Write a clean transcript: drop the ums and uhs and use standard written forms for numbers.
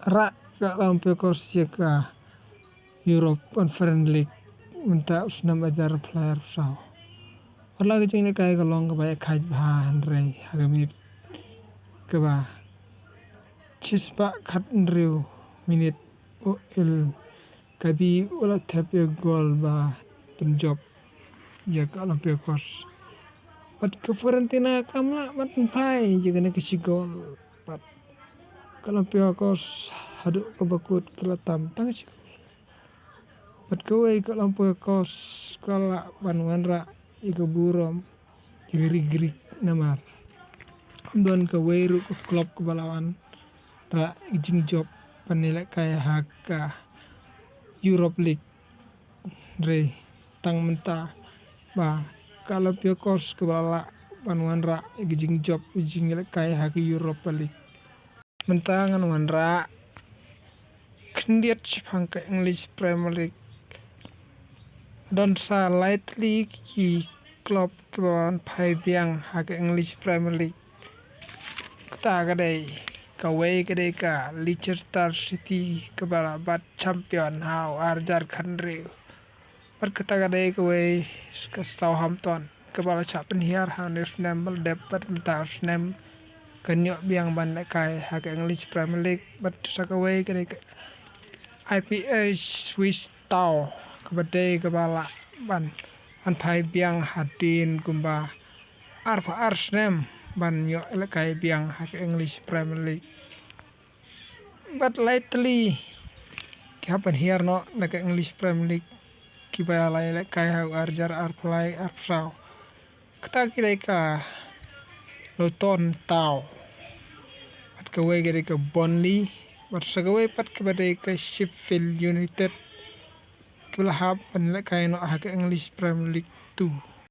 Rak ka lampe korsia ka Europe Conference League minta usnam ajar player sao. Orla ke cing kai ka long ka ba khai bhan rei hagamit ke ba. Chispa khat nriu minit o il kabi wala tap ya gol ba penjob ya ka lampe kors. Pat ke Fiorentina kamla mat pai jega ne kisi gol. Pat kalau kos haduk ke bakut kelatam tang sih. Pat kawai kalau kos kala banuan ra ika burom giri-giri namar. Amdon kawai ru ke klub ke balawan ra jing job panilai kaya haka Europe League re tang menta ba kalau kos ke bala banuan ra jing job jing kaya haka Europa League. Mentangan wanra kendiat sipang ke English Premier League dan sa lightly ki klub kebawan pai biang hake English Premier League kata kadai kawai kadai ka Leicester City kebala bat champion hau arjar khandre bat kata kadai kawai ke Southampton kebala chapen hiar hau nambal dapat mentas nem kenyok biang ban kai hak English Premier League bat sakawai kene IPA Swiss tau kebade kebala ban pai biang hadin kumba arpa Arsenal ban yo kai biang hak English Premier League but lately kapan here no nak English Premier League kibaya lai kai hak arjar arplay arpsau kata kira ka Luton tau pat kawai gede ke Burnley pat sagawai pat kebade ke Sheffield United kebelahap panilai kai no hak English Premier League 2